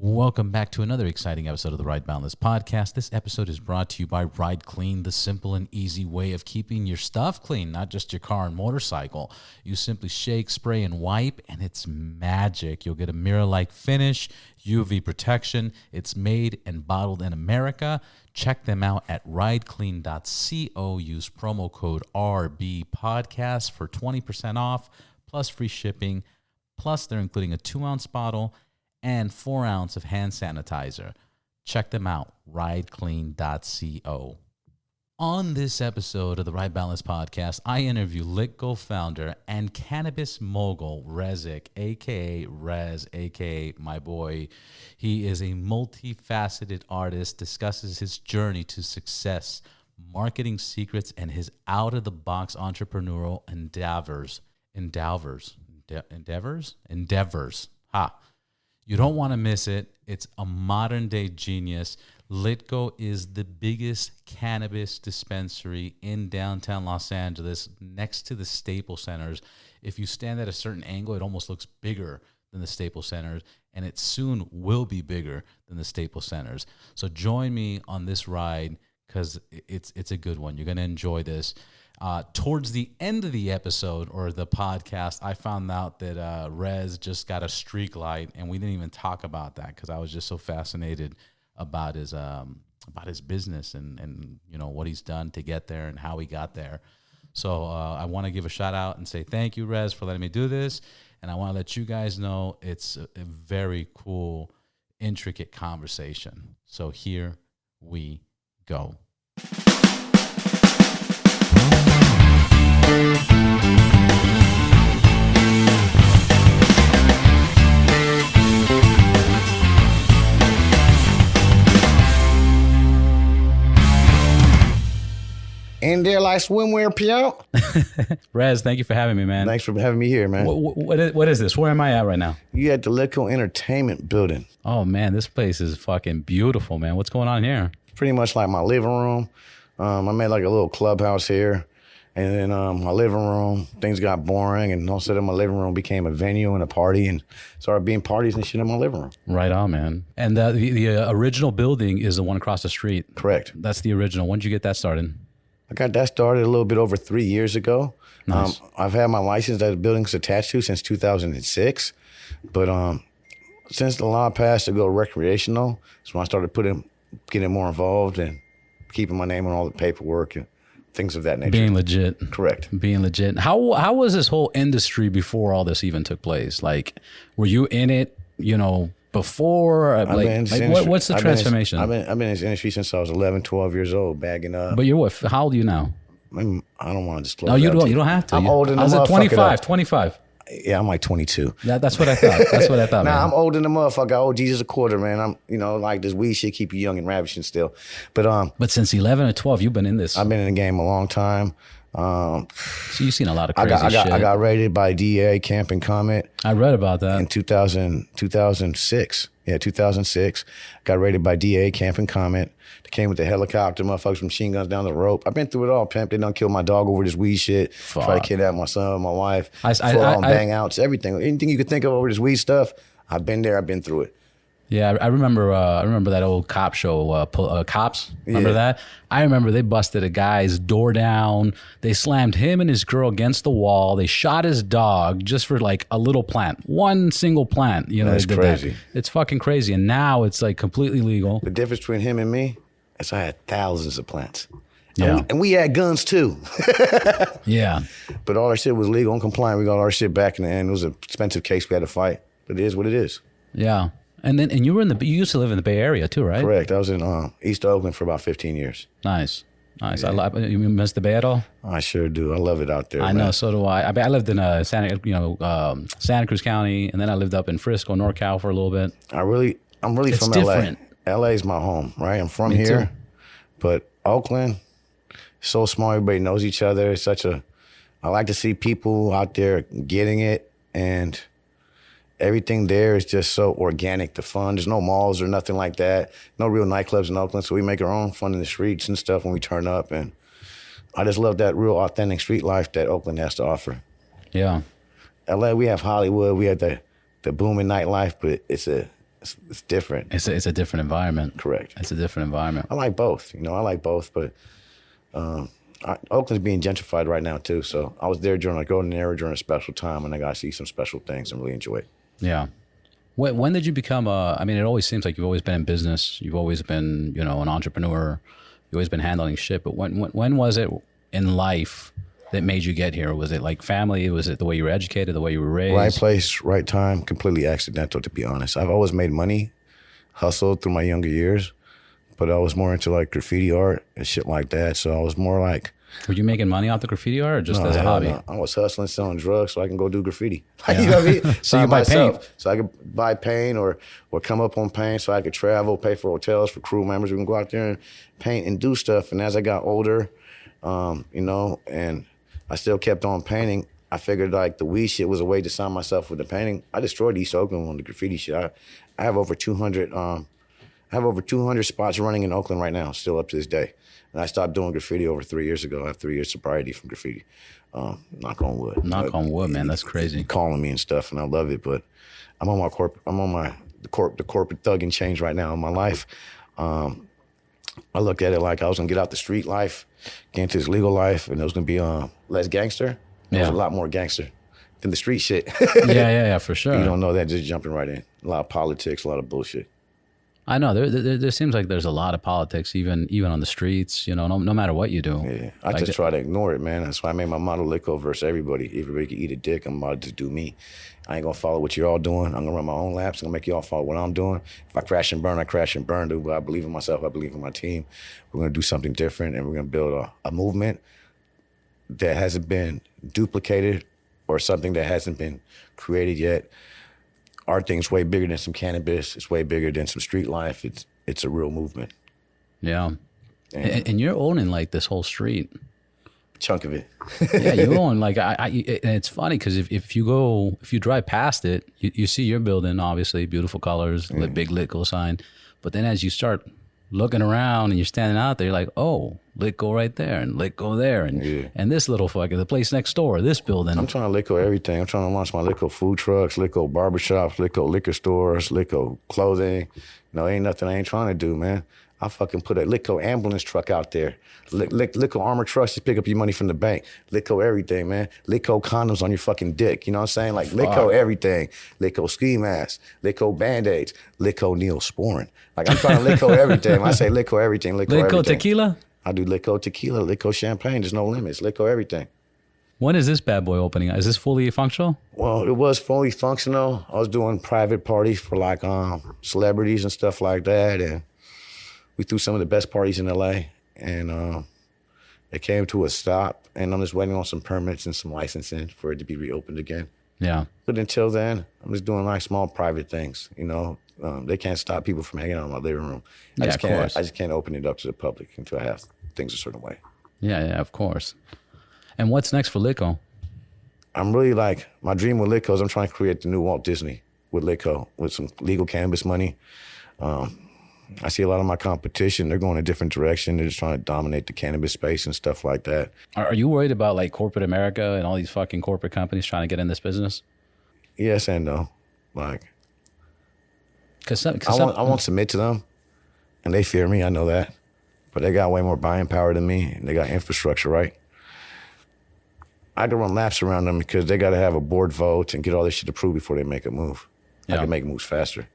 Welcome back to another exciting episode of the Ride Boundless podcast. This episode is brought to you by Ride Clean, the simple and easy way of keeping your stuff clean, not just your car and motorcycle. You simply shake, spray, and wipe, and it's magic. You'll get a mirror-like finish, UV protection. It's made and bottled in America. Check them out at rideclean.co. Use promo code RBPodcast for 20% off, plus free shipping. Plus, they're including a 2-ounce bottle and 4 ounce of hand sanitizer. Check them out, rideclean.co. On this episode of the Ride Balance podcast, I interview Litco founder and cannabis mogul Resek, a.k.a. Rez, a.k.a. my boy. He is a multifaceted artist, discusses his journey to success, marketing secrets, and his out-of-the-box entrepreneurial endeavors. Ha! You don't want to miss it. It's a modern-day genius. Litco is the biggest cannabis dispensary in downtown Los Angeles, next to the Staples Centers. If you stand at a certain angle, it almost looks bigger than the Staples Centers, and it soon will be bigger than the Staples Centers. So join me on this ride because it's a good one. You're going to enjoy this. Towards the end of the episode or the podcast, I found out that Rez just got a streak light, and we didn't even talk about that because I was just so fascinated about his business and you know what he's done to get there and how he got there. So I want to give a shout out and say thank you, Rez, for letting me do this, and I want to let you guys know it's a very cool, intricate conversation. So here we go. In there like swimwear, Pierre. Rez, thank you for having me, man. Thanks for having me here, man. What is this? Where am I at right now? You at the Litco Entertainment Building. Oh, man, this place is fucking beautiful, man. What's going on here? Pretty much like my living room. I made like a little clubhouse here. And then my living room, things got boring. And all of a sudden my living room became a venue and a party and started being parties and shit in my living room. Right on, man. And the original building is the one across the street. Correct. That's the original. When did you get that started? I got that started a little bit over 3 years ago. Nice. I've had my license that the building's attached to since 2006. But since the law passed to go recreational, that's when I started getting more involved and keeping my name on all the paperwork and things of that nature. Being legit. Correct. Being legit. How was this whole industry before all this even took place? Like, were you in it, before? What's the transformation? I've been in this industry since I was 11, 12 years old, bagging up. But you're what? How old are you now? I don't want to disclose. No, you don't have to. I'm older than the motherfucker. 25. Yeah, I'm like 22. That's what I thought. Nah, I'm older than the motherfucker. Oh, Jesus, a quarter, man. I'm, like this weed shit keep you young and ravishing still. But since 11 or 12, you've been in this. I've been in the game a long time. So you've seen a lot of crazy shit. I got raided by DEA, Camp and Comet. I read about that. In 2006. Yeah, 2006. Got raided by DEA, Camp and Comet. They came with the helicopter, motherfuckers with machine guns down the rope. I've been through it all, pimp. They done killed my dog over this weed shit. Fuck. Try to kidnap my son, my wife. Full on bang outs, everything. Anything you could think of over this weed stuff, I've been there, I've been through it. Yeah, I remember that old cop show, Cops. Remember that? I remember they busted a guy's door down. They slammed him and his girl against the wall. They shot his dog just for like a little plant, one single plant. That's crazy. It's fucking crazy. And now it's like completely legal. The difference between him and me is I had thousands of plants. Yeah. And we had guns too. Yeah. But all our shit was legal and compliant. We got our shit back in the end. It was an expensive case we had to fight. But it is what it is. Yeah. And you used to live in the Bay Area too, right? Correct. I was in East Oakland for about 15 years. Nice. Yeah. You miss the Bay at all? I sure do. I love it out there. I know, so do I. I lived in Santa Cruz County, and then I lived up in Frisco, NorCal for a little bit. I'm really from different. LA. LA is my home, right? I'm from Me here, too. But Oakland, so small. Everybody knows each other. It's I like to see people out there getting it, and everything there is just so organic, the fun. There's no malls or nothing like that. No real nightclubs in Oakland, so we make our own fun in the streets and stuff when we turn up. And I just love that real authentic street life that Oakland has to offer. Yeah. LA, we have Hollywood, we have the booming nightlife, but it's It's different. It's a different environment. Correct. It's a different environment. I like both. I like both, but Oakland's being gentrified right now too. So I was there during a golden era during a special time, and I got to see some special things and really enjoy it. Yeah. When did you become I mean, it always seems like you've always been in business. You've always been, an entrepreneur. You've always been handling shit. But when was it in life that made you get here? Was it like family? Was it the way you were educated, the way you were raised? Right place, right time, completely accidental, to be honest. I've always made money, hustled through my younger years, but I was more into like graffiti art and shit like that. So I was more like... Were you making money off the graffiti art or just as a hobby? No. I was hustling, selling drugs so I can go do graffiti. Yeah. You know what I mean? So you buy paint? So I could buy paint or come up on paint so I could travel, pay for hotels for crew members. We can go out there and paint and do stuff. And as I got older, and I still kept on painting, I figured like the weed shit was a way to sign myself with the painting. I destroyed East Oakland on the graffiti shit. I have over 200 spots running in Oakland right now, still up to this day. And I stopped doing graffiti over 3 years ago. I have 3 years sobriety from graffiti. Knock on wood. Knock on wood, man. That's crazy. Calling me and stuff, and I love it. But I'm on the corporate thugging change right now in my life. I looked at it like I was gonna get out the street life, get into this legal life, and it was gonna be less gangster. It was a lot more gangster than the street shit. yeah, for sure. You don't know that, just jumping right in. A lot of politics, a lot of bullshit. I know there seems like there's a lot of politics, even on the streets. No matter what you do. Yeah, I just try to ignore it, man. That's why I made my motto Litco versus everybody. Everybody can eat a dick. I'm about to do me. I ain't gonna follow what you're all doing. I'm gonna run my own laps. I'm gonna make you all follow what I'm doing. If I crash and burn, I crash and burn, dude. But I believe in myself. I believe in my team. We're gonna do something different, and we're gonna build a movement that hasn't been duplicated or something that hasn't been created yet. Our thing's way bigger than some cannabis. It's way bigger than some street life. It's a real movement. Yeah. And you're owning like this whole street. Chunk of it. Yeah, you own like and it's funny because if you drive past it, you see your building, obviously beautiful colors, big Litco sign, but then as you start looking around and you're standing out there, you're like, oh, Litco right there and Litco there and this little fucker, the place next door, this building. I'm trying to Litco everything. I'm trying to launch my Litco food trucks, Litco barbershops, Litco liquor stores, Litco clothing. Ain't nothing I ain't trying to do, man. I fucking put a Litco ambulance truck out there. Litco armored trucks to pick up your money from the bank. Litco everything, man. Litco condoms on your fucking dick. You know what I'm saying? Like Litco everything. Litco ski masks. Litco Band-Aids. Litco Neosporin. Like I'm trying to Litco everything. When I say Litco everything, Litco everything. Tequila? I do Litco tequila, Litco champagne. There's no limits. Litco everything. When is this bad boy opening? Is this fully functional? Well, it was fully functional. I was doing private parties for like celebrities and stuff like that, and we threw some of the best parties in LA, and it came to a stop, and I'm just waiting on some permits and some licensing for it to be reopened again. Yeah. But until then, I'm just doing like small private things, They can't stop people from hanging out in my living room. I just can't open it up to the public until I have things a certain way. Yeah, of course. And what's next for Litco? I'm really like, my dream with Litco is I'm trying to create the new Walt Disney with Litco, with some legal cannabis money. I see a lot of my competition, they're going a different direction. They're just trying to dominate the cannabis space and stuff like that. Are you worried about like corporate America and all these fucking corporate companies trying to get in this business? Yes and no. Like, I won't submit to them, and they fear me, I know that. But they got way more buying power than me, and they got infrastructure, right? I can run laps around them because they got to have a board vote and get all this shit approved before they make a move. Yeah. I can make moves faster.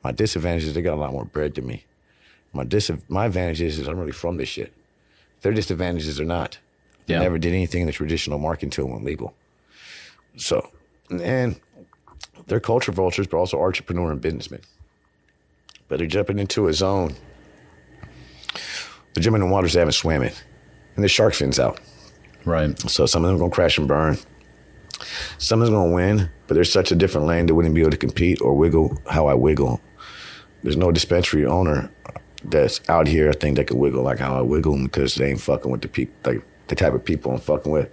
My disadvantage is they got a lot more bread than me. My advantage is I'm really from this shit. Their disadvantages are not. They never did anything in the traditional market until it went legal. So, and they're culture vultures, but also entrepreneur and businessmen. But they're jumping into a zone. They're jumping in waters they haven't swam in. And there's shark fins out. Right. So some of them are going to crash and burn. Some is going to win, but there's such a different lane that wouldn't be able to compete or wiggle how I wiggle. There's no dispensary owner that's out here, I think, that could wiggle like how I wiggle because they ain't fucking with the people, like the type of people I'm fucking with.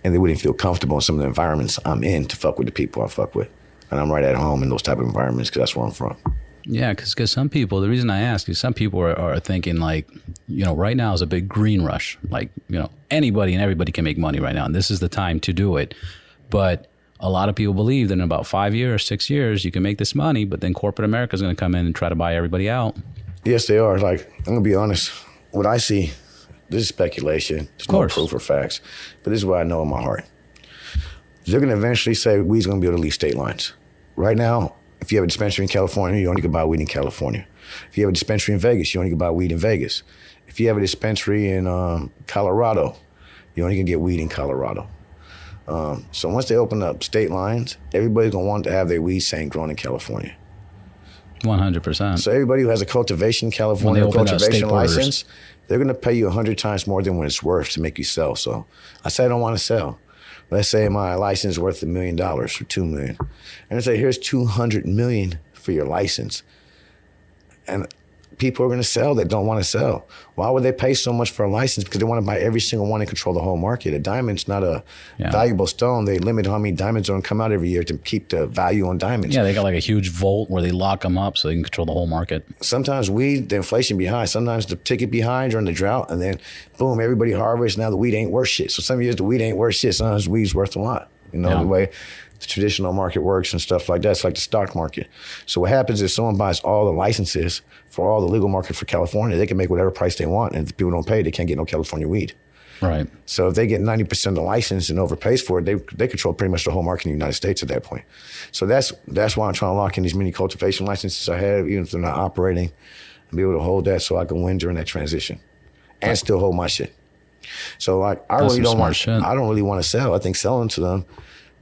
And they wouldn't feel comfortable in some of the environments I'm in to fuck with the people I fuck with. And I'm right at home in those type of environments because that's where I'm from. Yeah, because some people, the reason I ask is some people are thinking like, right now is a big green rush. Like, anybody and everybody can make money right now. And this is the time to do it. But a lot of people believe that in about 5 years, 6 years, you can make this money, but then corporate America is going to come in and try to buy everybody out. Yes, they are. Like, I'm going to be honest. What I see, this is speculation. There's no proof or facts. But this is what I know in my heart. They're going to eventually say weed's going to be able to leave state lines. Right now, if you have a dispensary in California, you only can buy weed in California. If you have a dispensary in Vegas, you only can buy weed in Vegas. If you have a dispensary in Colorado, you only can get weed in Colorado. So once they open up state lines, everybody's going to want to have their weed saying grown in California. 100%. So everybody who has a cultivation California cultivation license, they're going to pay you 100 times more than what it's worth to make you sell. So I say I don't want to sell. Let's say my license is worth $1 million or $2 million. And I say, here's $200 million for your license. And people are going to sell that don't want to sell. Why would they pay so much for a license? Because they want to buy every single one and control the whole market. A diamond's not a valuable stone. They limit how many diamonds are going to come out every year to keep the value on diamonds. Yeah, they got like a huge vault where they lock them up so they can control the whole market. Sometimes weed, the inflation behind. Sometimes the ticket behind during the drought, and then boom, everybody harvests. Now the weed ain't worth shit. So some years the weed ain't worth shit. Sometimes weed's worth a lot. You know, the way the traditional market works and stuff like that. It's like the stock market. So what happens is someone buys all the licenses for all the legal market for California. They can make whatever price they want, and if people don't pay, they can't get no California weed. Right. So if they get 90% of the license and overpays for it, they control pretty much the whole market in the United States at that point. So that's why I'm trying to lock in these mini cultivation licenses I have, even if they're not operating, and be able to hold that so I can win during that transition and still hold my shit. So like I don't really want to sell. I think selling to them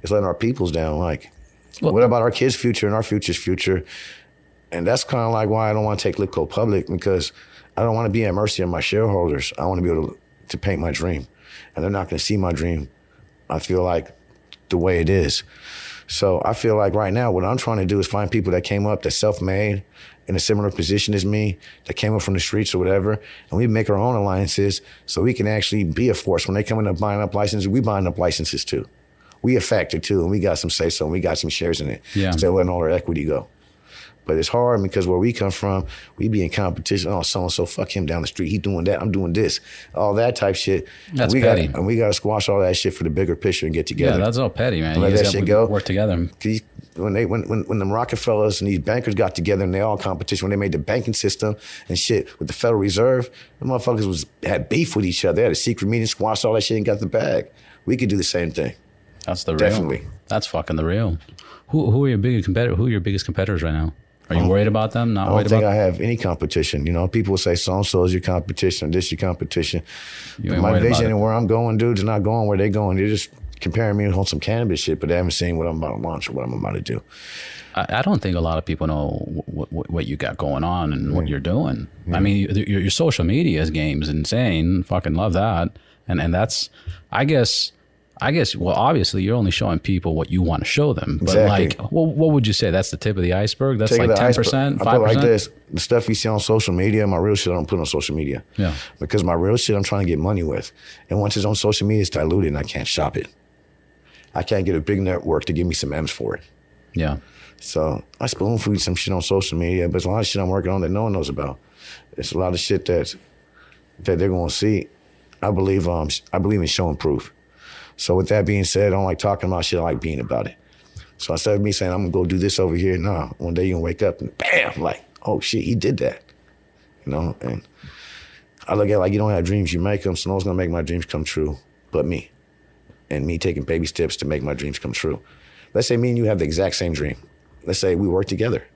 is letting our peoples down. Like, what about our kids' future and our future's future? And that's kind of like why I don't want to take Litco public, because I don't want to be at mercy of my shareholders. I want to be able to paint my dream. And they're not going to see my dream, I feel like, the way it is. So I feel like right now what I'm trying to do is find people that came up, that's self-made, in a similar position as me, that came up from the streets or whatever, and we make our own alliances so we can actually be a force. When they come in up buying up licenses, we buying up licenses too. We a factor too, and we got some say-so, and we got some shares in it. Yeah. Instead of letting all our equity go. But it's hard because where we come from, we be in competition. Oh, so-and-so, fuck him down the street. He doing that, I'm doing this. All that type shit. That's petty. And we got to squash all that shit for the bigger picture and get together. Yeah, that's all petty, man. Let that shit go. Work together. When the Rockefellers and these bankers got together and they all competition, when they made the banking system and shit with the Federal Reserve, the motherfuckers had beef with each other. They had a secret meeting, squashed all that shit and got the bag. We could do the same thing. That's the real. Definitely. That's fucking the real. Who are your biggest competitors? Who are your biggest competitors right now? Are you worried about them? Not worried about them? I don't think I have any competition. You know, people will say so-and-so is your competition, this your competition. My vision and where I'm going, dudes, are not going where they're going. They're just comparing me on some cannabis shit, but they haven't seen what I'm about to launch or what I'm about to do. I don't think a lot of people know what you got going on and what you're doing. I mean, your social media game is insane. Fucking love that. And that's, I guess, well, obviously you're only showing people what you want to show them. But like, what would you say? That's the tip of the iceberg? That's like 10%, 5%? I put it like this. The stuff you see on social media, my real shit I don't put on social media. Yeah. Because my real shit I'm trying to get money with. And once it's on social media, it's diluted and I can't shop it. I can't get a big network to give me some M's for it. Yeah. So I spoon feed some shit on social media, but there's a lot of shit I'm working on that no one knows about. It's a lot of shit that they're going to see. I believe in showing proof. So with that being said, I don't like talking about shit, I like being about it. So instead of me saying, I'm gonna go do this over here, one day you're gonna wake up and bam, like, oh shit, he did that. You know, and I look at it like you don't have dreams, you make them, so no one's gonna make my dreams come true but me. And me taking baby steps to make my dreams come true. Let's say me and you have the exact same dream. Let's say we work together.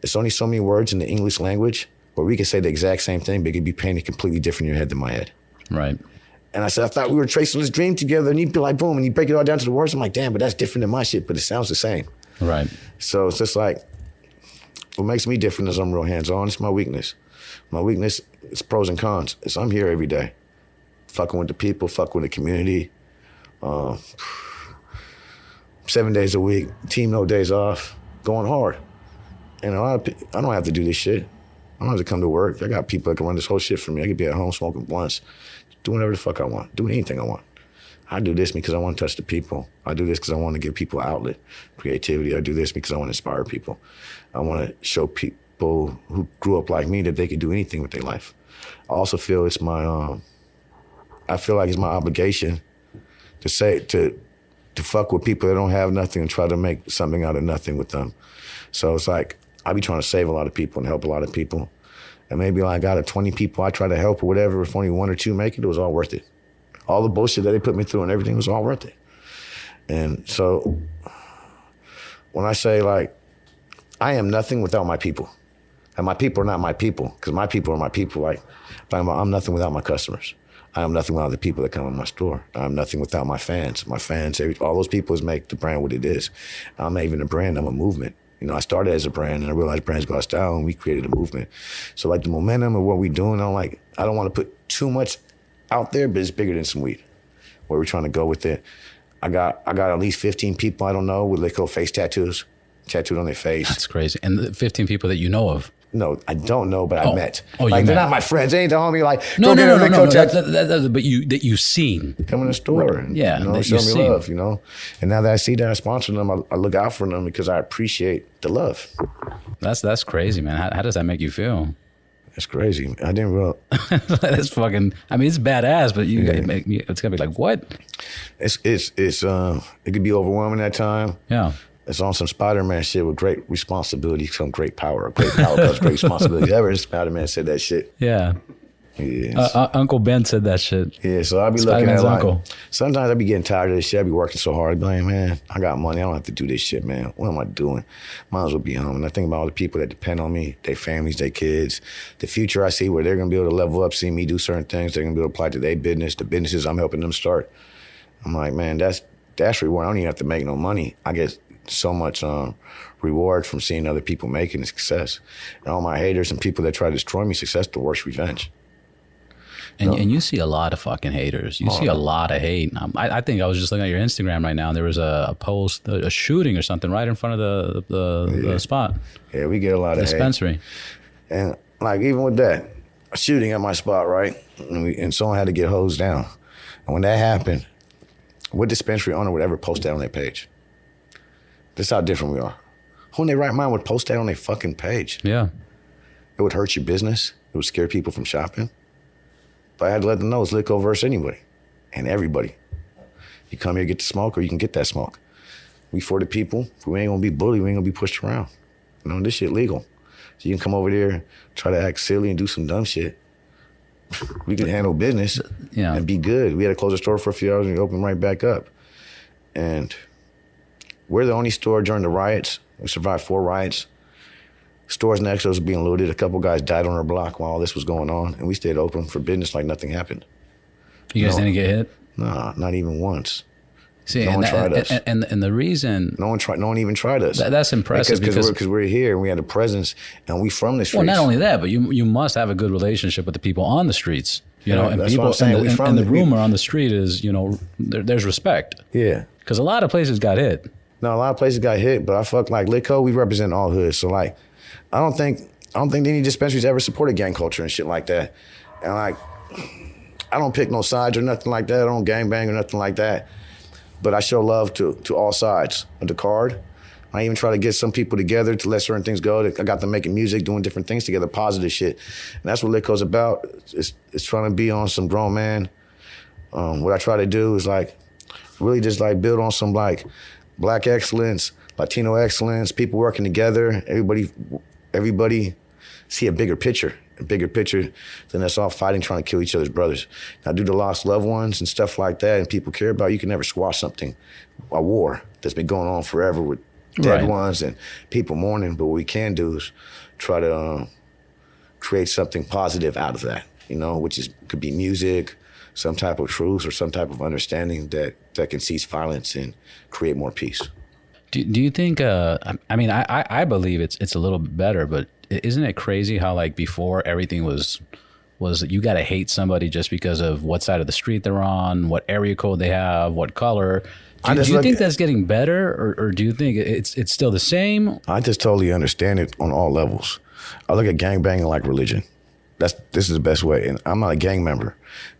There's only so many words in the English language where we can say the exact same thing, but it could be painted completely different in your head than my head. Right. And I said, I thought we were tracing this dream together, and you'd be like, boom, and you break it all down to the words. I'm like, damn, but that's different than my shit, but it sounds the same. Right. So it's just like, what makes me different is I'm real hands-on. It's my weakness. My weakness is pros and cons. It's I'm here every day, fucking with the people, fucking with the community. 7 days a week, team no days off, going hard. And I don't have to do this shit. I don't have to come to work. I got people that can run this whole shit for me. I could be at home smoking blunts, doing whatever the fuck I want, doing anything I want. I do this because I want to touch the people. I do this because I want to give people an outlet, creativity. I do this because I want to inspire people. I want to show people who grew up like me that they could do anything with their life. I also feel I feel like it's my obligation to to fuck with people that don't have nothing and try to make something out of nothing with them. So it's like, I be trying to save a lot of people and help a lot of people. And maybe like out of 20 people I try to help or whatever, if only 1 or 2 make it, it was all worth it. All the bullshit that they put me through and everything was all worth it. And so when I say like, I am nothing without my people. And my people are not my people, because my people are my people. Like, I'm nothing without my customers. I am nothing without the people that come in my store. I'm nothing without my fans. My fans, all those people make the brand what it is. I'm not even a brand, I'm a movement. You know, I started as a brand and I realized brands go out of style and we created a movement. So like the momentum of what we're doing, I don't want to put too much out there, but it's bigger than some weed. Where we're trying to go with it. I got at least 15 people I don't know with Litco face tattoos, tattooed on their face. That's crazy. And the 15 people that you know of? No, I don't know, but I met. Oh, like, you they're met. not my friends. They ain't the homie like, No. tattoo. But you've seen. Come in the store. Right. Yeah, you know, show me love, you know. And now that I see that I sponsor them, I look out for them because I appreciate the love. That's crazy, man. How does that make you feel? That's crazy. I didn't realize. That's fucking, I mean, it's badass, but it's gonna be like, what? It could be overwhelming at times. Yeah. It's on some Spider-Man shit with great responsibility, some great power. Great power comes great responsibility. Ever Spider-Man said that shit. Yeah. Yes. Uncle Ben said that shit. Yeah, so I be Spider-Man's looking at uncle. Sometimes I be getting tired of this shit. I be working so hard. I be like, man, I got money. I don't have to do this shit, man. What am I doing? Might as well be home. And I think about all the people that depend on me, their families, their kids, the future I see where they're going to be able to level up, see me do certain things. They're going to be able to apply to their business, the businesses I'm helping them start. I'm like, man, that's reward. I don't even have to make no money. I get so much reward from seeing other people making success. And all my haters and people that try to destroy me, success the worst revenge. And you see a lot of fucking haters. You see a lot of hate. I think I was just looking at your Instagram right now, and there was a post, a shooting or something right in front of the spot. Yeah, we get a lot of dispensary. Hate. And like even with that, a shooting at my spot, right? And someone had to get hosed down. And when that happened, what dispensary owner would ever post that on their page? This is how different we are. Who in their right mind would post that on their fucking page? Yeah. It would hurt your business. It would scare people from shopping. But I had to let them know it's Litco versus anybody and everybody. You come here, get the smoke, or you can get that smoke. We for the people. We ain't gonna be bullied. We ain't gonna be pushed around. You know, this shit legal. So you can come over there, try to act silly and do some dumb shit. We can handle business and be good. We had to close the store for a few hours and open right back up. And we're the only store during the riots. We survived 4 riots. Stores next to us were being looted. A couple guys died on our block while all this was going on, and we stayed open for business like nothing happened. You guys didn't get hit? Nah, not even once. See, no one tried us. And the reason no one even tried us. That's impressive because we're here and we had a presence and we from the streets. Well, not only that, but you must have a good relationship with the people on the streets. You know, and that's people what I'm saying. and the rumor on the street is, you know, there's respect. Yeah. Because a lot of places got hit. No, a lot of places got hit, but I fuck like Litco, we represent all hoods. So like, I don't think any dispensaries ever supported gang culture and shit like that. And like, I don't pick no sides or nothing like that. I don't gangbang or nothing like that. But I show love to all sides of the card. I even try to get some people together to let certain things go. I got them making music, doing different things together, positive shit. And that's what Litco's about. It's trying to be on some grown man. What I try to do is like, really just like build on some like Black excellence, Latino excellence, people working together, everybody see a bigger picture than us all fighting, trying to kill each other's brothers. Now, due to lost loved ones and stuff like that and people care about, you can never squash something, a war that's been going on forever with dead ones and people mourning. But what we can do is try to create something positive out of that, you know, which could be music, some type of truth or some type of understanding that can cease violence and create more peace. Do you think, I mean, I believe it's a little bit better, but isn't it crazy how like before everything was you got to hate somebody just because of what side of the street they're on, what area code they have, what color? Do you think that's getting better or do you think it's still the same? I just totally understand it on all levels. I look at gangbanging like religion. This is the best way. And I'm not a gang member,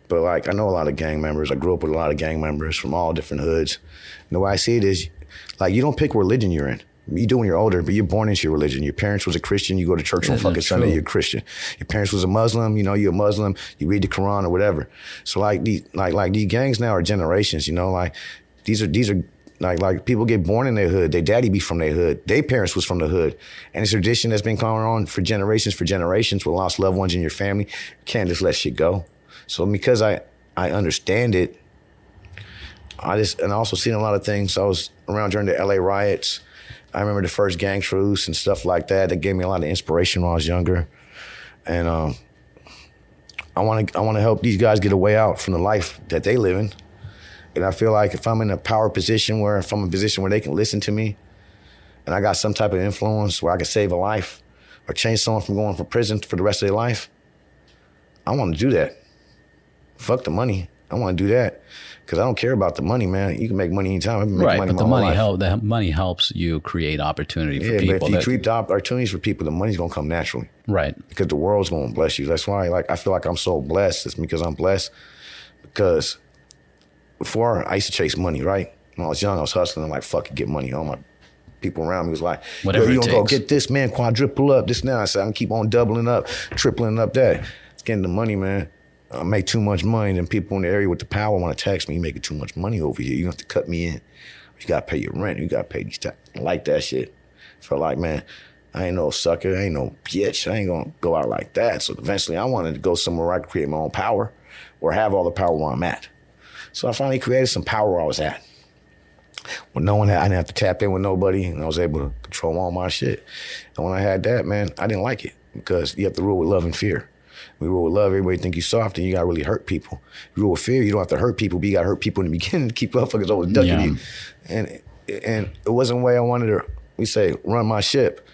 but like I know a lot of gang members. I grew up with a lot of gang members from all different hoods. And the way I see it is, like, you don't pick what religion you're in. You do when you're older, but you're born into your religion. Your parents was a Christian, you go to church on fucking Sunday, you're a Christian. Your parents was a Muslim, you know, you're a Muslim, you read the Quran or whatever. So like these gangs now are generations, you know, like these are Like people get born in their hood. Their daddy be from their hood. Their parents was from the hood. And it's a tradition that's been going on for generations with lost loved ones in your family. You can't just let shit go. So because I understand it, and I also seen a lot of things. I was around during the LA riots. I remember the first gang truce and stuff like that. That gave me a lot of inspiration when I was younger. And I want to help these guys get a way out from the life that they live in. And I feel like if I'm in a power position if I'm in a position where they can listen to me and I got some type of influence where I can save a life or change someone from going to prison for the rest of their life, I want to do that. Fuck the money. I want to do that because I don't care about the money, man. You can make money anytime. I've been making money but the money helps you create opportunity for people. Yeah, but if you create the opportunities for people, the money's going to come naturally. Right. Because the world's going to bless you. That's why I feel like I'm so blessed. It's because I'm blessed because before, I used to chase money, right? When I was young, I was hustling. I'm like, fuck it, get money. All my people around me was like, whatever you gonna go get this, man, quadruple up this now. I said, I'm gonna keep on doubling up, tripling up that. It's getting the money, man. I make too much money, and people in the area with the power want to tax me. You making too much money over here. You have to cut me in. You gotta pay your rent. You gotta pay these taxes. I like that shit. Felt like, man, I ain't no sucker. I ain't no bitch. I ain't gonna go out like that. So eventually I wanted to go somewhere where I could create my own power or have all the power where I'm at. So I finally created some power where I was at. When I didn't have to tap in with nobody, and I was able to control all my shit. And when I had that, man, I didn't like it because you have to rule with love and fear. When you rule with love, everybody think you soft, and you gotta really hurt people. You rule with fear, you don't have to hurt people, but you gotta hurt people in the beginning to keep motherfuckers over ducking you. And it wasn't the way I wanted to, run my ship.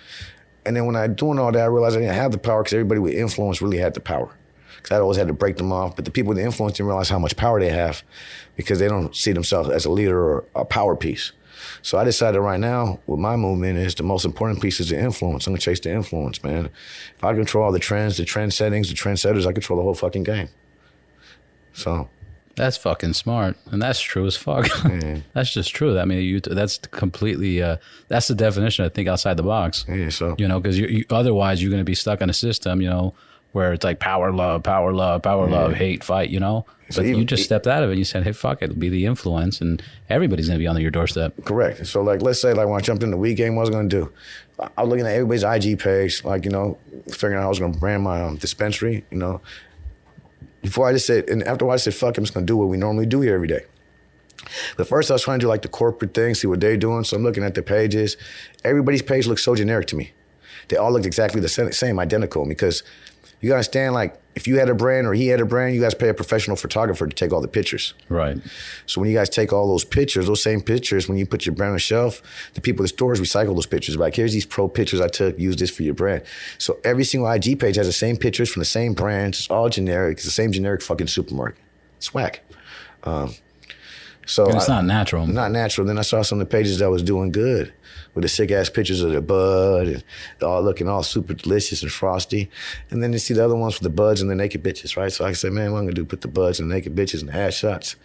And then when I doing all that, I realized I didn't have the power because everybody with influence really had the power. Because I always had to break them off. But the people with the influence didn't realize how much power they have because they don't see themselves as a leader or a power piece. So I decided right now, with my movement, is the most important piece is the influence. I'm gonna chase the influence, man. If I control all the trends, the trend settings, the trendsetters, I control the whole fucking game. So. That's fucking smart. And that's true as fuck. Yeah. That's just true. I mean, that's completely, that's the definition, I think, outside the box. Yeah, so. You know, because otherwise you're gonna be stuck in a system, you know, where it's like power, love, hate, fight, you know? But so you just stepped out of it and you said, hey, fuck it, be the influence and everybody's going to be on your doorstep. Correct. So like, let's say like when I jumped in the weed game, what I was going to do? I was looking at everybody's IG page, like, you know, figuring out how I was going to brand my dispensary, you know. Before I just said, and after I said, fuck, I'm just going to do what we normally do here every day. But first I was trying to do like the corporate thing, see what they're doing. So I'm looking at the pages. Everybody's page looks so generic to me. They all looked exactly the same, identical, because you gotta understand, like, if you had a brand or he had a brand, you guys pay a professional photographer to take all the pictures. Right. So when you guys take all those pictures, those same pictures, when you put your brand on the shelf, the people at the stores recycle those pictures. Like, here's these pro pictures I took, use this for your brand. So every single IG page has the same pictures from the same brands. It's all generic. It's the same generic fucking supermarket. It's whack. So it's not natural. Not natural. Then I saw some of the pages that was doing good with the sick ass pictures of their bud and all looking all super delicious and frosty. And then you see the other ones with the buds and the naked bitches, right? So I said, man, what I'm gonna do, put the buds and the naked bitches and the ass shots.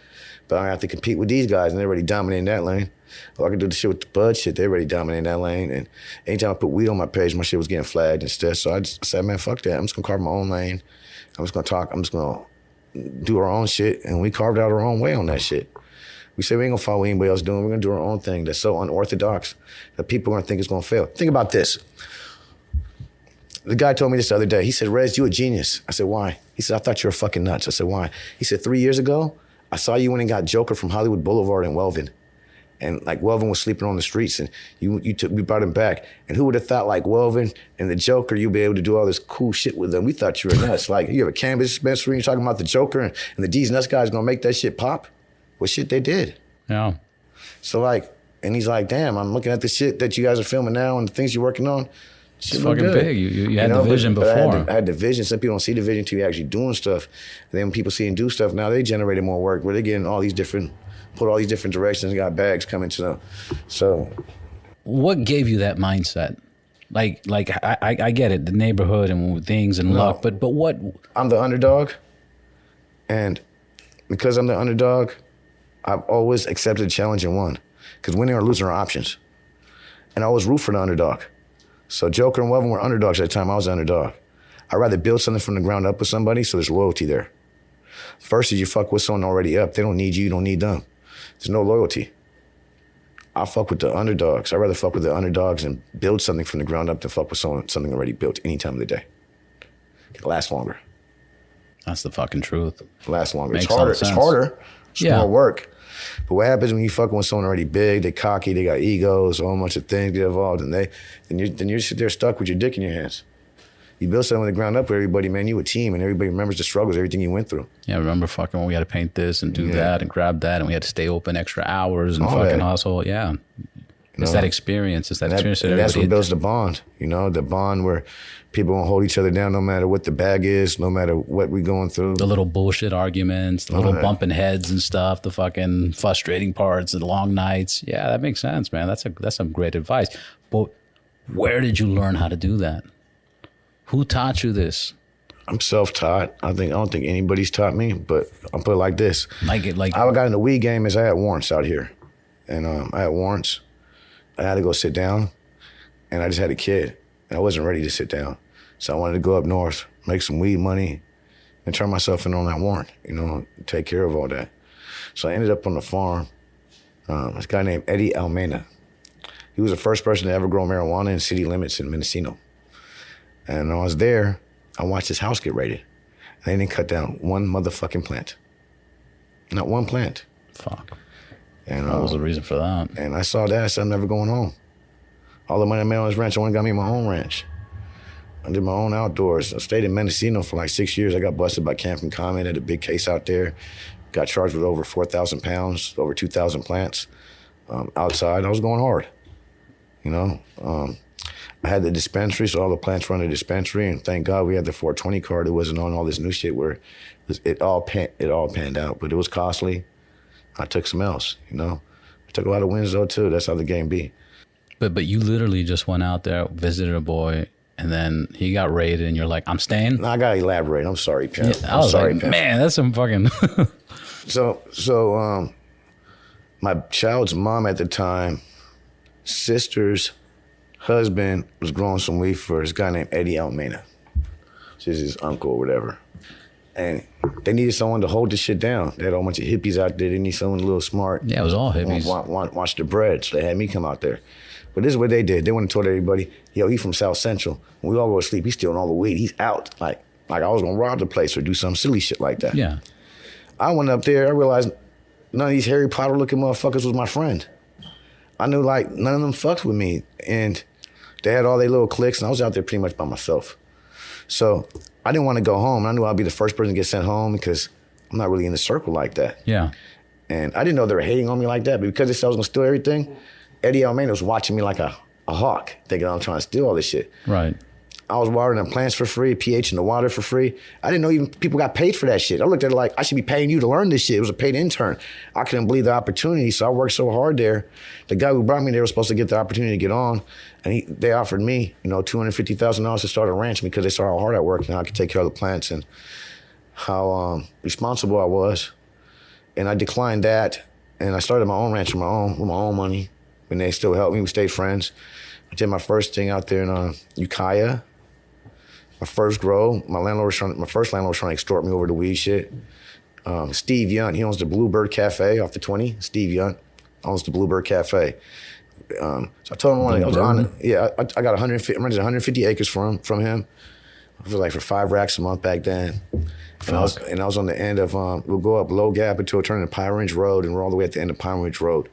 But I have to compete with these guys and they're already dominating that lane. Or I can do the shit with the bud shit, they're already dominating that lane. And anytime I put weed on my page, my shit was getting flagged and stuff. So I just said, man, fuck that. I'm just gonna carve my own lane. I'm just gonna do our own shit. And we carved out our own way on that shit. We say we ain't gonna follow what anybody else doing. We're gonna do our own thing that's so unorthodox that people are gonna think it's gonna fail. Think about this. The guy told me this the other day. He said, Rez, you a genius. I said, why? He said, I thought you were fucking nuts. I said, why? He said, 3 years ago, I saw you when and got Joker from Hollywood Boulevard in Welvin. And like Welvin was sleeping on the streets and we brought him back. And who would have thought like Welvin and the Joker, you'd be able to do all this cool shit with them. We thought you were nuts. Like you have a cannabis dispensary, you're talking about the Joker and the D's Nuts guys gonna make that shit pop? Well, shit, they did. Yeah. So like, and he's like, damn, I'm looking at the shit that you guys are filming now and the things you're working on. It's fucking good. Big. You had the vision before. I had the vision. Some people don't see the vision until you're actually doing stuff. And then when people see and do stuff, now they generated more work where they're getting all these different, put all these different directions, got bags coming to them. So. What gave you that mindset? Like I get it, the neighborhood and things and luck, but what? I'm the underdog. And because I'm the underdog, I've always accepted a challenge and won. Because winning or losing are options. And I always root for the underdog. So Joker and Welvin were underdogs at the time. I was the underdog. I'd rather build something from the ground up with somebody so there's loyalty there. First is you fuck with someone already up. They don't need you, you don't need them. There's no loyalty. I fuck with the underdogs. I'd rather fuck with the underdogs and build something from the ground up than fuck with something already built any time of the day. It lasts longer. That's the fucking truth. Lasts longer. Makes It's harder. sense. It's harder. It's Yeah. more work. But what happens when you fucking with someone already big, they cocky, they got egos, a whole bunch of things get involved, and then you're sit there stuck with your dick in your hands. You build something from the ground up with everybody, man. You a team, and everybody remembers the struggles, everything you went through. Yeah, remember fucking when we had to paint this and do that and grab that, and we had to stay open extra hours and All fucking that. hustle. Yeah. It's that experience. It's that experience. And that's what everybody- builds the bond, the bond where people won't hold each other down no matter what the bag is, no matter what we're going through. the little bullshit arguments, the little bumping heads and stuff, the fucking frustrating parts, the long nights. Yeah, that makes sense, man. That's some great advice. But where did you learn how to do that? Who taught you this? I'm self-taught. I don't think anybody's taught me, but I'll put it like this. Like How I got in the weed game is I had warrants out here. And I had warrants. I had to go sit down, and I just had a kid, and I wasn't ready to sit down. So I wanted to go up north, make some weed money, and turn myself in on that warrant, take care of all that. So I ended up on the farm. This guy named Eddie Almena. He was the first person to ever grow marijuana in city limits in Mendocino. And when I was there, I watched his house get raided. And they didn't cut down one motherfucking plant. Not one plant. Fuck. And What was the reason for that? And I saw that, I said, I'm never going home. All the money I made on this ranch, I went and got me my own ranch. I did my own outdoors. I stayed in Mendocino for like 6 years. I got busted by camping comment at a big case out there. Got charged with over 4,000 pounds, over 2,000 plants outside. I was going hard, I had the dispensary, so all the plants were in the dispensary, and thank God we had the 420 card. It wasn't on all this new shit where it all panned out, but it was costly. I took some else, I took a lot of wins though too. That's how the game be. But you literally just went out there, visited a boy, and then he got raided, and you're like, I'm staying? Now I gotta elaborate. I'm sorry, Pimp. Yeah, I was sorry, like, Pimp. man, that's some fucking... So my child's mom at the time, sister's husband was growing some weed for this guy named Eddie Almena. She's his uncle or whatever. And they needed someone to hold this shit down. They had a whole bunch of hippies out there. They need someone a little smart. Yeah, it was all hippies. Watch the bread. So they had me come out there. But this is what they did. They went and told everybody, he from South Central. When we all go to sleep, he's stealing all the weed. He's out. Like I was gonna rob the place or do some silly shit like that. Yeah. I went up there, I realized none of these Harry Potter looking motherfuckers was my friend. I knew like none of them fucked with me. And they had all their little cliques, and I was out there pretty much by myself. So I didn't want to go home. I knew I'd be the first person to get sent home because I'm not really in the circle like that. Yeah. And I didn't know they were hating on me like that, but because they said I was gonna steal everything, Eddie Almena was watching me like a hawk, thinking I'm trying to steal all this shit. Right. I was watering the plants for free, pH in the water for free. I didn't know even people got paid for that shit. I looked at it like, I should be paying you to learn this shit. It was a paid intern. I couldn't believe the opportunity, so I worked so hard there. The guy who brought me there was supposed to get the opportunity to get on, and they offered me, $250,000 to start a ranch because they saw how hard I worked and how I could take care of the plants and how responsible I was. And I declined that, and I started my own ranch with my own money, and they still helped me. We stayed friends. I did my first thing out there in Ukiah. My first grow, my first landlord was trying to extort me over the weed shit. Steve Yunt, he owns the Bluebird Cafe off the 20. Steve Yunt owns the Bluebird Cafe. So I told him I was on it. Yeah, I got 150 acres from him. It was like for 5 racks a month back then. And I was on the end of, we'll go up Low Gap until it turned into Pine Ridge Road, and we're all the way at the end of Pine Ridge Road.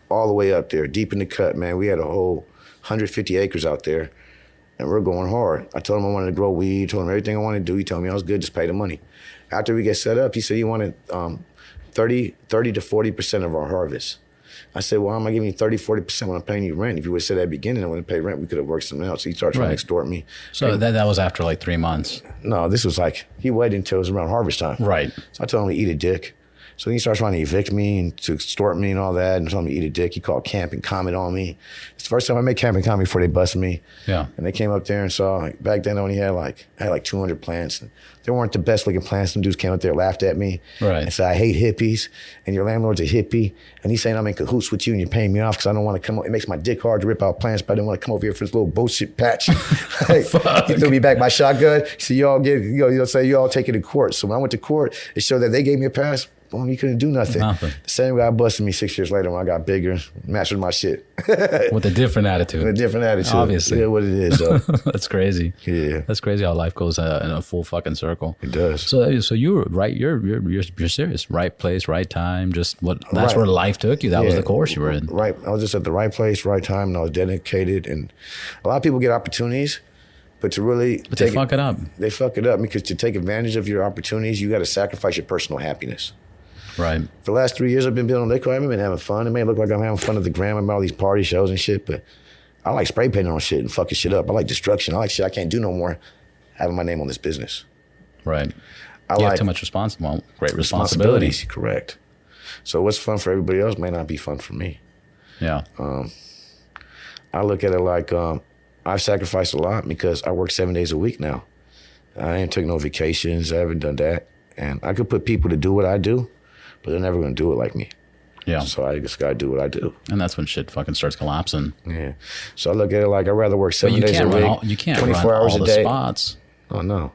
All the way up there, deep in the cut, man. We had a whole 150 acres out there. And we're going hard. I told him I wanted to grow weed, told him everything I wanted to do. He told me I was good, just pay the money. After we get set up, he said he wanted 30 to 40% of our harvest. I said, well, how am I giving you 30, 40% when I'm paying you rent? If you would have said at the beginning I wouldn't pay rent, we could have worked something else. So he started trying to extort me. So that was after like 3 months. No, this was like, he waited until it was around harvest time. Right. So I told him to eat a dick. So he started trying to evict me and to extort me and all that, and told me to eat a dick. He called camp and comment on me. It's the first time I made camp and comment before they busted me. Yeah. And they came up there and saw, like, back then I only had like 200 plants. And they weren't the best looking plants. Some dudes came up there, laughed at me. Right. And said, I hate hippies, and your landlord's a hippie. And he's saying I'm in cahoots with you and you're paying me off because I don't want to come, it makes my dick hard to rip out plants, but I didn't want to come over here for this little bullshit patch. Like, he threw me back my shotgun. He said, you all take it to court. So when I went to court, it showed that they gave me a pass. boom, you couldn't do nothing. Nothing. The same guy busted me 6 years later when I got bigger, mastered my shit. With a different attitude. With a different attitude. Obviously. Yeah, what it is, though. That's crazy. Yeah. That's crazy how life goes in a full fucking circle. It does. So you're right. You're serious. Right place, right time. Just what? That's Right. where life took you. That was the course you were in. Right. I was just at the right place, right time, and I was dedicated. And a lot of people get opportunities, but to really They fuck it up. They fuck it up because to take advantage of your opportunities, you got to sacrifice your personal happiness. Right. For the last 3 years I've been building Litco, I haven't been having fun. It may look like I'm having fun at the gram about all these party shows and shit, but I like spray painting on shit and fucking shit up. I like destruction. I like shit I can't do no more having my name on this business. Right. I You like have too much great responsibility. Correct. So what's fun for everybody else may not be fun for me. Yeah. I look at it like I've sacrificed a lot because I work 7 days a week now. I ain't took no vacations. I haven't done that. And I could put people to do what I do, but they're never going to do it like me. Yeah. So I just got to do what I do. And that's when shit fucking starts collapsing. Yeah. So I look at it like I'd rather work But 7 days a week, you can't 24 run hours all a the day. spots. Oh, no.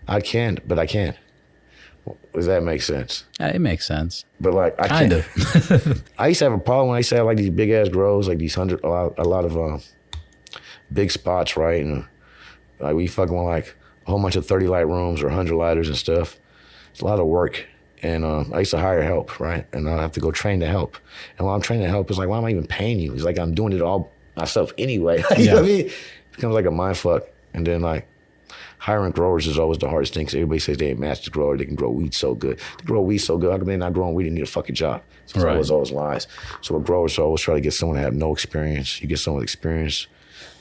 I can, but I can't. Does that make sense? Yeah, it makes sense. But like I Kind can't. of. I used to have a problem when I used to have like these big ass grows, like these a lot of big spots, right? And like we fucking want like a whole bunch of 30 light rooms or 100 lighters and stuff. It's a lot of work. And I used to hire help, right? And I have to go train to help. And while I'm training to help, it's like, why am I even paying you? It's like I'm doing it all myself anyway. You know what I mean? It becomes like a mind fuck. And then like hiring growers is always the hardest thing because everybody says they ain't master grower. They can grow weed so good. They grow weed so good. How come they not growing weed and need a fucking job? So it's always lies. So with growers, always try to get someone that have no experience. You get someone with experience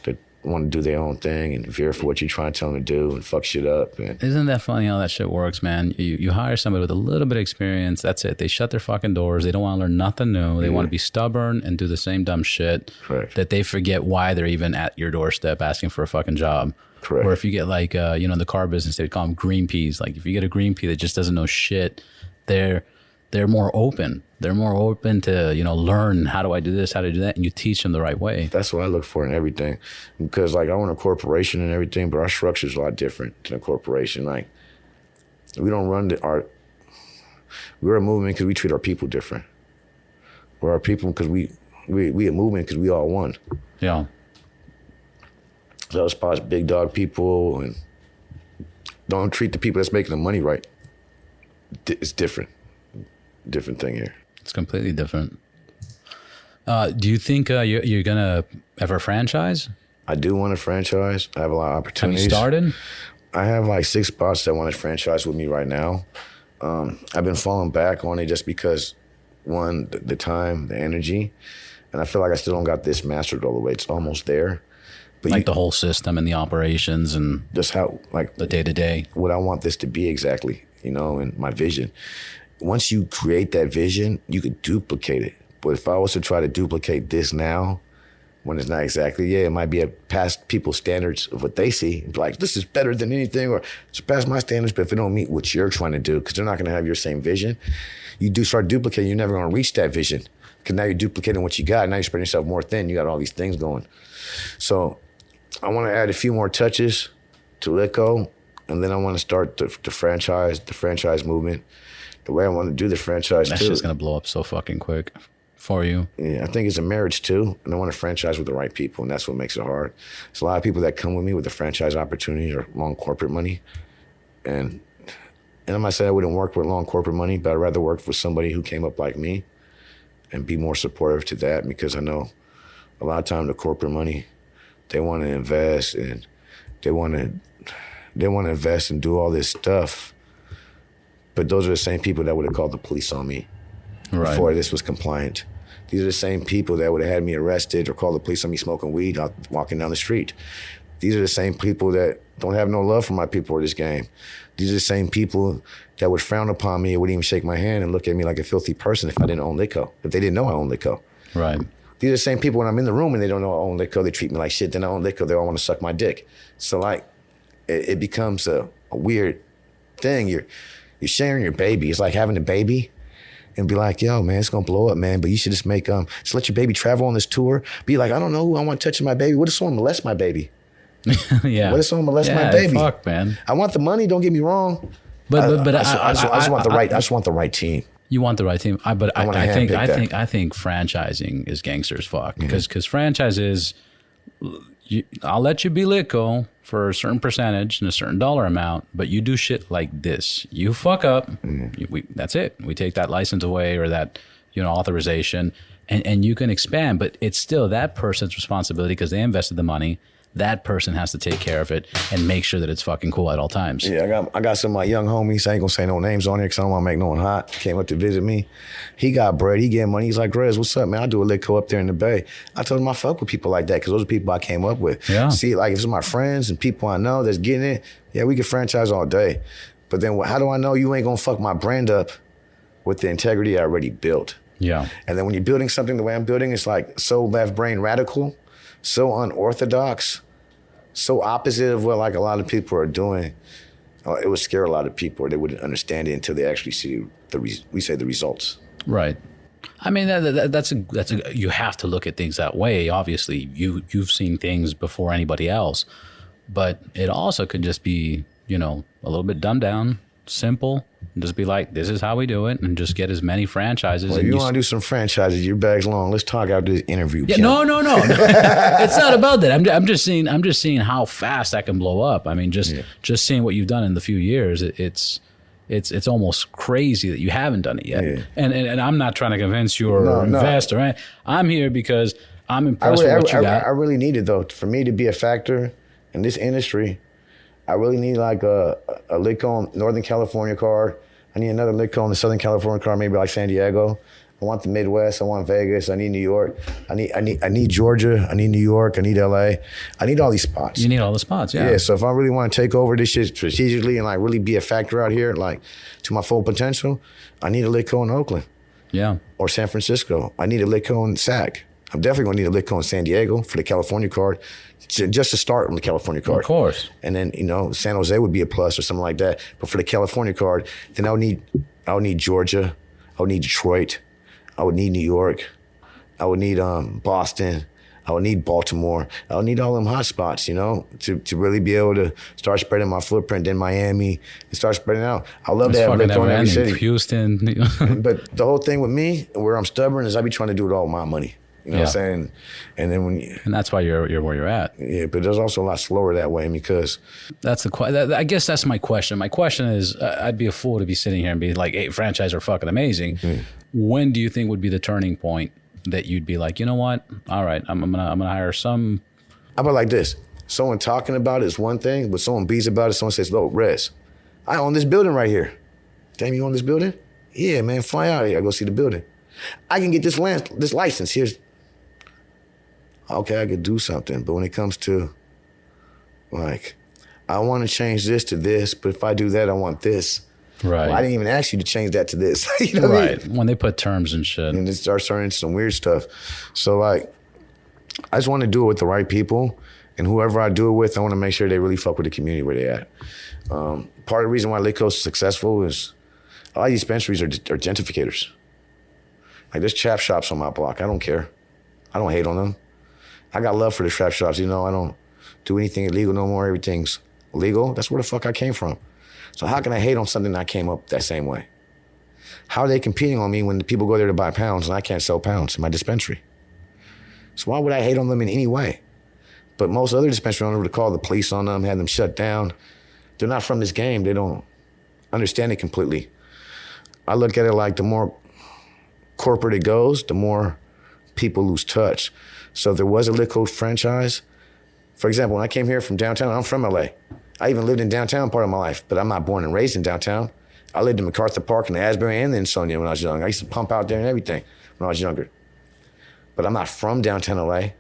that want to do their own thing and veer for what you're trying to tell them to do and fuck shit up. And Isn't that funny how that shit works, man? You hire somebody with a little bit of experience. That's it. They shut their fucking doors. They don't want to learn nothing new. They want to be stubborn and do the same dumb shit. Correct. That they forget why they're even at your doorstep asking for a fucking job. Correct. Or if you get like, in the car business, they call them green peas. Like if you get a green pea that just doesn't know shit, they're more open. They're more open to, learn how do I do this, how to do that, and you teach them the right way. that's what I look for in everything. Because like I own a corporation and everything, but our structure is a lot different than a corporation. Like we don't run we're a movement because we treat our people different. We're our people because we a movement because we all one. Yeah. Those spots, big dog people, and don't treat the people that's making the money right. It's different. Different thing here. It's completely different. Do you think you're going to ever franchise? I do want to franchise. I have a lot of Have opportunities. you started? I have like 6 spots that want to franchise with me right now. I've been falling back on it just because, one, the time, the energy, and I feel like I still don't got this mastered all the way. It's almost there. But Like the whole system and the operations and just how, like, the day-to-day. what I want this to be exactly, and my vision. Once you create that vision, you could duplicate it. But if I was to try to duplicate this now, when it's not exactly, it might be past people's standards of what they see. Like, this is better than anything, or surpass my standards, but if it don't meet what you're trying to do, because they're not going to have your same vision, you do start duplicating, you're never going to reach that vision. Because now you're duplicating what you got, now you're spreading yourself more thin, you got all these things going. So I want to add a few more touches to Litco, and then I want to start the franchise movement. The way I want to do the franchise That's too. just going to blow up so fucking quick for you. Yeah, I think it's a marriage too, and I want to franchise with the right people, and that's what makes it hard. There's a lot of people that come with me with the franchise opportunity or long corporate money, and I'm not saying I wouldn't work with long corporate money, but I'd rather work with somebody who came up like me and be more supportive to that, because I know a lot of time the corporate money, they want to invest and they want to invest and do all this stuff, but those are the same people that would have called the police on me before this was compliant. These are the same people that would have had me arrested or called the police on me smoking weed out walking down the street. These are the same people that don't have no love for my people or this game. These are the same people that would frown upon me or wouldn't even shake my hand and look at me like a filthy person if I didn't own Litco, if they didn't know I own Litco. Right. These are the same people when I'm in the room and they don't know I own Litco, they treat me like shit. Then I own Litco, they all want to suck my dick. So like, it becomes a weird thing. You're sharing your baby. It's like having a baby and be like, yo, man, it's gonna blow up, man, but you should just just let your baby travel on this tour. Be like, I don't know who I want touching my baby. What if someone molests my baby? Yeah. What if someone molests my baby? Fuck, man. I want the money, don't get me wrong. But I just want the right team. You want the right team. I wanna I think franchising is gangster as fuck because franchises, I'll let you be Litco for a certain percentage and a certain dollar amount, but you do shit like this. You fuck up, that's it. We take that license away or that authorization, and you can expand, but it's still that person's responsibility because they invested the money. That person has to take care of it and make sure that it's fucking cool at all times. Yeah, I got some of my young homies. I ain't gonna say no names on here because I don't want to make no one hot. Came up to visit me. He got bread. He getting money. He's like, Rez, what's up, man? I do a Litco up there in the Bay. I told him I fuck with people like that because those are people I came up with. Yeah. See, like if it's my friends and people I know that's getting it, yeah, we can franchise all day. But then how do I know you ain't gonna fuck my brand up with the integrity I already built? Yeah. And then when you're building something the way I'm building, it's like so left brain radical, so unorthodox, so opposite of what like a lot of people are doing. It would scare a lot of people, or they wouldn't understand it until they actually see the results. Right. I mean, that's a you have to look at things that way. Obviously, you've seen things before anybody else, but it also could just be a little bit dumbed down, simple. And just be like, this is how we do it, and just get as many franchises. Well, if you want to do some franchises, your bag's long. Let's talk after this interview. Yeah, no. It's not about that. I'm just seeing how fast that can blow up. I mean, just seeing what you've done in the few years, it's almost crazy that you haven't done it yet. Yeah. And I'm not trying to convince you or invest or anything. I'm here because I'm impressed with what you got. I really need it though. For me to be a factor in this industry, I really need like a Litco Northern California card. I need another Litco in the Southern California card, maybe like San Diego. I want the Midwest. I want Vegas. I need New York. I need Georgia. I need New York. I need LA. I need all these spots. You need all the spots, yeah. Yeah. So if I really want to take over this shit strategically and like really be a factor out here, like to my full potential, I need a Litco in Oakland. Yeah. Or San Francisco. I need a Litco in SAC. I'm definitely gonna need a Litco in San Diego for the California card, just to start on the California card. Of course. And then San Jose would be a plus or something like that. But for the California card, then I would need Georgia. I would need Detroit. I would need New York. I would need Boston. I would need Baltimore. I would need all them hot spots, to really be able to start spreading my footprint in Miami and start spreading out. I love to have Litco in every city. Houston. But the whole thing with me, where I'm stubborn, is I be trying to do it all with my money. You know what I'm saying? And then and that's why you're where you're at. Yeah, but there's also a lot slower that way because that's I guess that's my question. My question is, I'd be a fool to be sitting here and be like, "Hey, franchise are fucking amazing." When do you think would be the turning point that you'd be like, you know what? All right, I'm gonna hire some. How about like this? Someone talking about it is one thing, but someone beats about it. Someone says, "Look, Rez, I own this building right here." Damn, you own this building? Yeah, man, fly out of here. I go see the building. I can get this license. Here's. Okay, I could do something, but when it comes to, like, I want to change this to this, but if I do that, I want this. Right. Well, I didn't even ask you to change that to this. You know what I mean? When they put terms and shit. And it starts turning into some weird stuff. So, like, I just want to do it with the right people, and whoever I do it with, I want to make sure they really fuck with the community where they at. Part of the reason why Litco is successful is a lot of these dispensaries are gentrificators. Like, there's trap shops on my block. I don't care. I don't hate on them. I got love for the trap shops. I don't do anything illegal no more. Everything's legal. That's where the fuck I came from. So how can I hate on something that I came up that same way? How are they competing on me when the people go there to buy pounds and I can't sell pounds in my dispensary? So why would I hate on them in any way? But most other dispensary owners would call the police on them, had them shut down. They're not from this game. They don't understand it completely. I look at it like the more corporate it goes, the more people lose touch. So if there was a Litco franchise, for example, when I came here from downtown, I'm from LA. I even lived in downtown part of my life, but I'm not born and raised in downtown. I lived in MacArthur Park and the Asbury and the Insonia when I was young. I used to pump out there and everything when I was younger. But I'm not from downtown LA.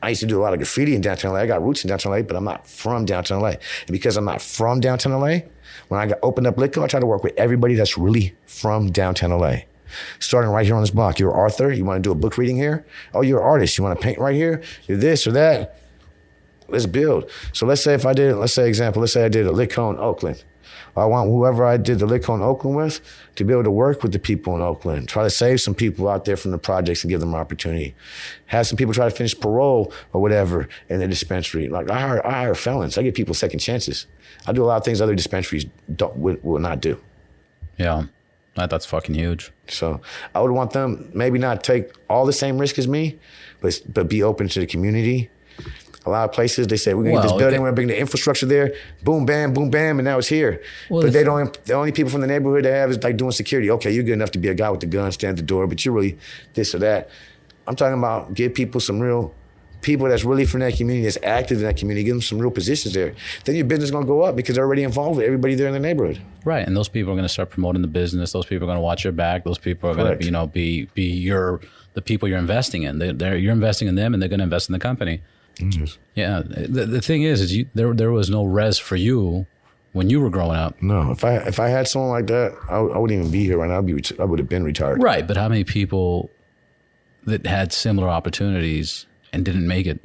I used to do a lot of graffiti in downtown LA. I got roots in downtown LA, but I'm not from downtown LA. And because I'm not from downtown LA, when I opened up Litco, I try to work with everybody that's really from downtown LA. Starting right here on this block. You're Arthur, you want to do a book reading here? Oh, you're an artist, you want to paint right here? You're this or that? Let's build. So let's say I did a Litco in Oakland. I want whoever I did the Litco in Oakland with to be able to work with the people in Oakland, try to save some people out there from the projects and give them an opportunity. Have some people try to finish parole or whatever in their dispensary. Like I hire felons, I give people second chances. I do a lot of things other dispensaries will not do. Yeah. That's fucking huge. So I would want them maybe not take all the same risk as me, but be open to the community. A lot of places, they say, we're going to get this building, we're going to bring the infrastructure there, boom, bam, and now it's here. Well, but the only people from the neighborhood they have is like doing security. Okay, you're good enough to be a guy with the gun, stand at the door, but you're really this or that. I'm talking about give people some real people that's really from that community, that's active in that community, give them some real positions there. Then your business is going to go up because they're already involved with everybody there in the neighborhood. Right, and those people are going to start promoting the business. Those people are going to watch your back. Those people are going to, be the people you're investing in. You're investing in them, and they're going to invest in the company. Yes. Yeah. The thing is there was no res for you when you were growing up. No. If I had someone like that, I wouldn't even be here right now. I would have been retired. Right. But how many people that had similar opportunities and didn't make it?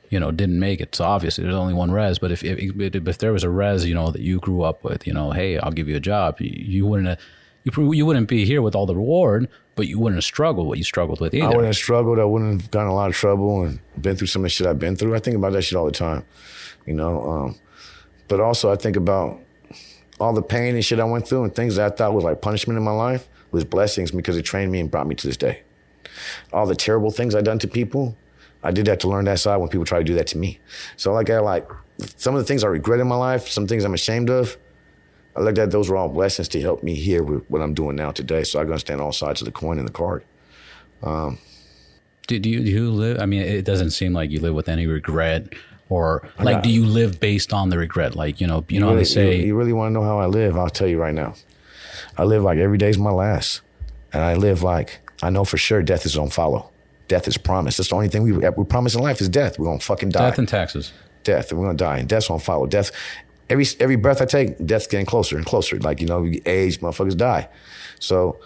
Didn't make it. So obviously there's only one res. But if there was a res, that you grew up with, hey, I'll give you a job, you wouldn't be here with all the reward, but you wouldn't have struggled what you struggled with either. I wouldn't have struggled. I wouldn't have gotten a lot of trouble and been through some of the shit I've been through. I think about that shit all the time, But also I think about all the pain and shit I went through and things that I thought was like punishment in my life was blessings because it trained me and brought me to this day. All the terrible things I've done to people, I did that to learn that side when people try to do that to me. So like some of the things I regret in my life, some things I'm ashamed of, I looked at those were all blessings to help me here with what I'm doing now today. So I understand all sides of the coin and the card. Do you live? I mean, it doesn't seem like you live with any regret, or like, do you live based on the regret? Like, they say. You really want to know how I live? I'll tell you right now. I live like every day's my last, and I live like I know for sure death is gonna follow. Death is promised. That's the only thing we promise in life is death. We're gonna fucking die. Death and taxes. Death, and we're gonna die, and death's gonna follow. Death. Every breath I take, death's getting closer and closer. Like, we age, motherfuckers die. So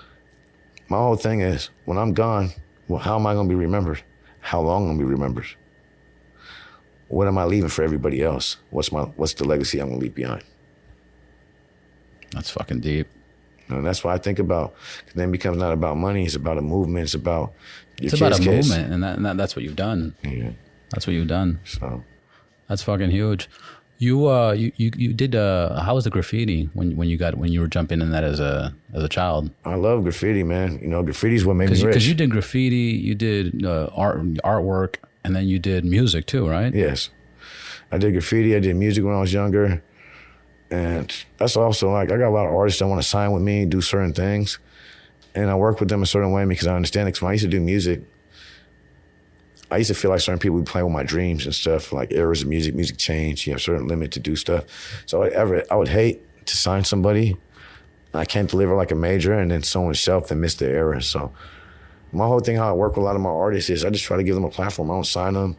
my whole thing is, when I'm gone, well, how am I going to be remembered? How long am I going to be remembered? What am I leaving for everybody else? What's the legacy I'm going to leave behind? That's fucking deep. And that's what I think about. Cause then it becomes not about money. It's about a movement. It's about your It's about a movement, and that's what you've done. Yeah. That's what you've done. So that's fucking huge. You did how was the graffiti when you were jumping in that as a child? I love graffiti, man. Graffiti's what made me rich. Because you did graffiti, you did artwork, and then you did music too, right? Yes, I did graffiti. I did music when I was younger, and that's also like I got a lot of artists that want to sign with me, do certain things, and I work with them a certain way because I understand it. Because when I used to do music, I used to feel like certain people would play with my dreams and stuff, like eras of music change. You have a certain limit to do stuff. So I would hate to sign somebody. I can't deliver like a major and then someone shelf and miss their era. So my whole thing, how I work with a lot of my artists is I just try to give them a platform. I don't sign them.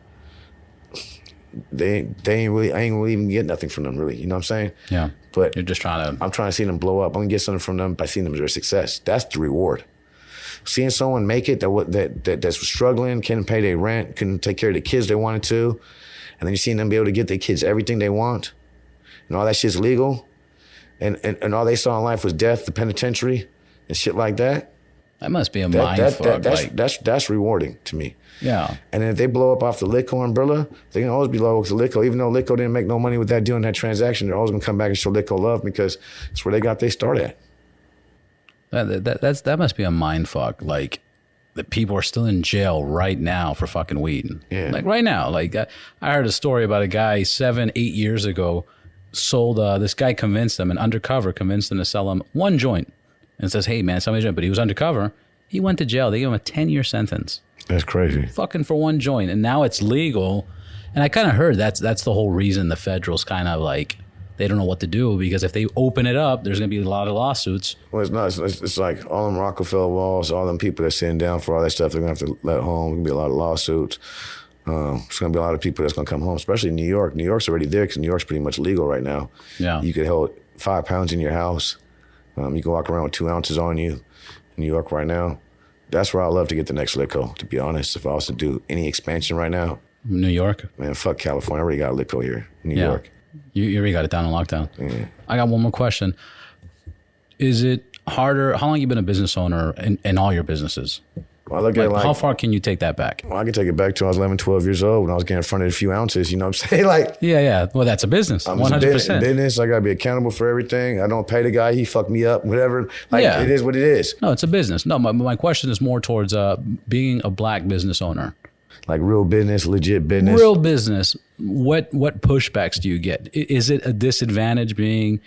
I ain't really even get nothing from them really. You know what I'm saying? Yeah. But you're just I'm trying to see them blow up. I'm gonna get something from them by seeing them as their success. That's the reward. Seeing someone make it that's struggling, couldn't pay their rent, couldn't take care of the kids they wanted to, and then you seeing them be able to get their kids everything they want, and all that shit's legal, and all they saw in life was death, the penitentiary, and shit like that. That must be a mindfuck. That's rewarding to me. Yeah. And then if they blow up off the Litco umbrella, they can always be loyal to Litco. Even though Litco didn't make no money with that doing that transaction, they're always gonna come back and show Litco love because it's where they got their start at. That must be a mind fuck. Like, that people are still in jail right now for fucking weed. Yeah. Like right now. Like I heard a story about a guy 7-8 years ago sold. This guy convinced him, an undercover convinced him to sell him one joint, and says, "Hey man, somebody's joint." But he was undercover. He went to jail. They gave him a 10-year sentence. That's crazy. Fucking for one joint, and now it's legal. And I kind of heard that's the whole reason the federals kind of like. They don't know what to do because if they open it up, there's going to be a lot of lawsuits. Well, it's not. It's like all them Rockefeller walls, all them people that's sitting down for all that stuff, they're going to have to let home. There's going to be a lot of lawsuits. There's going to be a lot of people that's going to come home, especially in New York. New York's already there because New York's pretty much legal right now. Yeah. You could hold 5 pounds in your house. You can walk around with 2 ounces on you in New York right now. That's where I'd love to get the next Litco, to be honest. If I was to do any expansion right now. New York? Man, fuck California. I already got Litco here in New York. You already got it down in lockdown. Yeah. I got one more question. Is it harder? How long have you been a business owner in all your businesses? I look at it like, how far can you take that back? well, I can take it back to when I was 11, 12 years old when I was getting fronted a few ounces. You know what I'm saying? Like, Yeah. Well, that's a business. I'm 100%. business. I gotta be accountable for everything. I don't pay the guy. He fucked me up. Whatever. Like, Yeah. it is what it is. No, it's a business. No, my question is more towards being a black business owner. Like real business, legit business. Real business. What pushbacks do you get? Is it a disadvantage being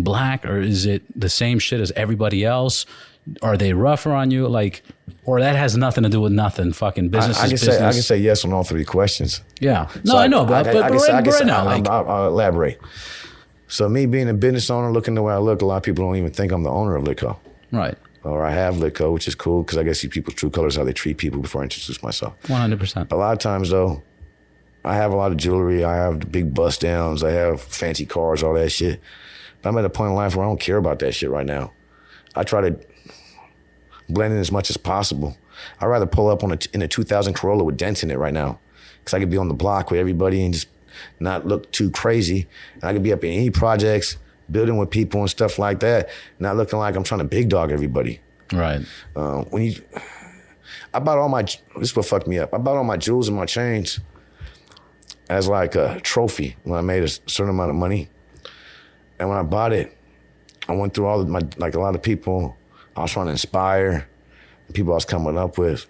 black, or is it the same shit as everybody else? Are they rougher on you? Like, or that has nothing to do with nothing. Fucking business I is can business. say I can say yes on all three questions. Yeah. No, So I know, but right now, like, I'll elaborate. So me being a business owner, looking the way I look, a lot of people don't even think I'm the owner of Litco. right. Or I have Litco, which is cool because I get to see people's true colors, how they treat people before I introduce myself. 100%. A lot of times, though, I have a lot of jewelry. I have the big bust downs. I have fancy cars, all that shit. But I'm at a point in life where I don't care about that shit right now. I try to blend in as much as possible. I'd rather pull up in a 2000 Corolla with dents in it right now because I could be on the block with everybody and just not look too crazy. And I could be up in any projects, building with people and stuff like that, not looking like I'm trying to big dog everybody. Right. I bought all my, this is what fucked me up. I bought all my jewels and my chains as like a trophy when I made a certain amount of money. And when I bought it, I went through all of my, like a lot of people I was trying to inspire, people I was coming up with.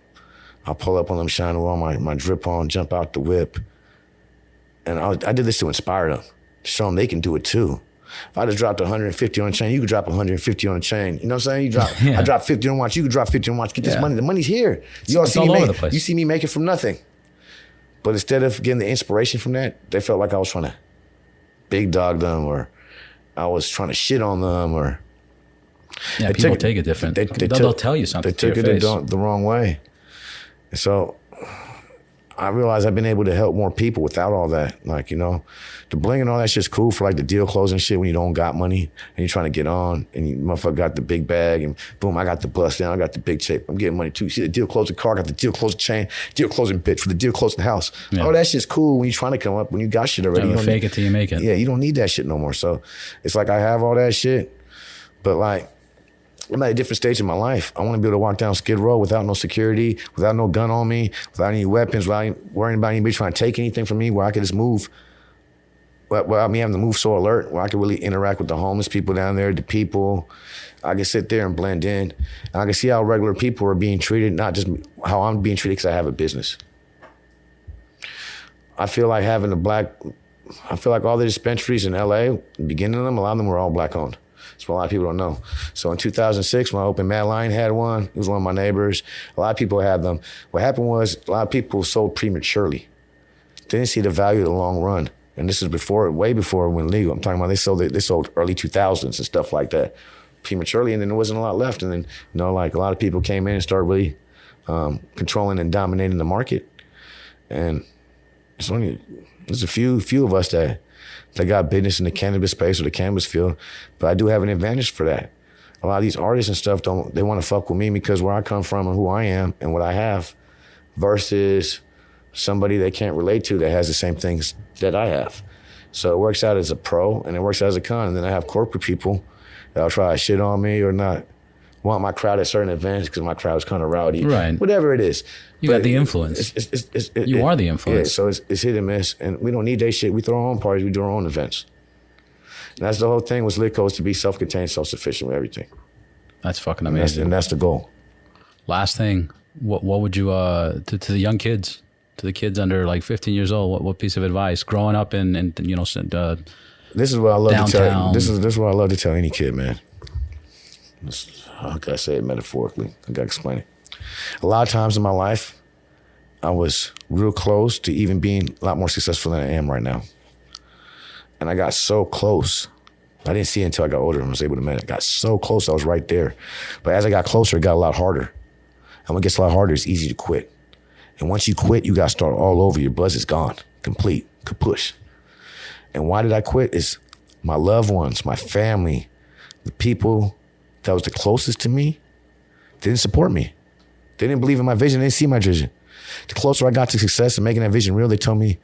I'll pull up on them, shine all my drip on, jump out the whip. And I did this to inspire them, to show them they can do it too. If I just dropped 150 on a chain, you could drop 150 on a chain. You know what I'm saying? I drop 50 on a watch, you could drop 50 on a watch. Get this money. The money's here. You all see me over the place. You see me make it from nothing. But instead of getting the inspiration from that, they felt like I was trying to big dog them, or I was trying to shit on them, or yeah, people take it different. They'll tell you something. They took it the wrong way. And so I realized I've been able to help more people without all that. Like, you know, the bling and all that shit's cool for like the deal closing shit when you don't got money and you're trying to get on and you motherfucker got the big bag and boom, I got the bust down, I got the big chip. I'm getting money too. See the deal closing car, I got the deal closing chain, deal closing bitch for the deal closing house. Yeah. All that shit's cool when you're trying to come up, when you got shit already. You fake it till you make it. Yeah, you don't need that shit no more. So it's like I have all that shit, but like, I'm at a different stage in my life. I want to be able to walk down Skid Row without no security, without no gun on me, without any weapons, without worrying about anybody trying to take anything from me, where I could just move, without me having to move so alert, where I could really interact with the homeless people down there, the people. I can sit there and blend in. And I can see how regular people are being treated, not just how I'm being treated because I have a business. I feel like all the dispensaries in LA, the beginning of them, a lot of them were all black owned. That's what a lot of people don't know. So in 2006, when I opened Mad Lion had one. It was one of my neighbors. A lot of people had them. What happened was a lot of people sold prematurely. They didn't see the value of the long run. And this is way before it went legal. I'm talking about they sold early 2000s and stuff like that prematurely, and then there wasn't a lot left. And then, you know, like a lot of people came in and started really controlling and dominating the market. And there's a few of us that got business in the cannabis space or the cannabis field, but I do have an advantage for that. A lot of these artists and stuff they want to fuck with me because where I come from and who I am and what I have versus somebody they can't relate to that has the same things that I have. So it works out as a pro and it works out as a con. And then I have corporate people that'll try to shit on me or not want my crowd at certain events because my crowd is kind of rowdy. Right. Whatever it is. You got the influence. You are the influence. Yeah, so it's hit and miss. And we don't need that shit. We throw our own parties. We do our own events. And that's the whole thing with Litco, is to be self-contained, self-sufficient with everything. That's fucking amazing. And that's the goal. Last thing, what would you, to the young kids, to the kids under like 15 years old, what piece of advice growing up in you know, this is what I love downtown. to tell. This is what I love to tell any kid, man. How can I say it metaphorically? I gotta explain it. A lot of times in my life, I was real close to even being a lot more successful than I am right now. And I got so close. I didn't see it until I got older and was able to admit it. I got so close, I was right there. But as I got closer, it got a lot harder. And when it gets a lot harder, it's easy to quit. And once you quit, you gotta start all over. Your buzz is gone, complete, kapush. And why did I quit? Is my loved ones, my family, the people that was the closest to me didn't support me. They didn't believe in my vision. They didn't see my vision. The closer I got to success and making that vision real, they told me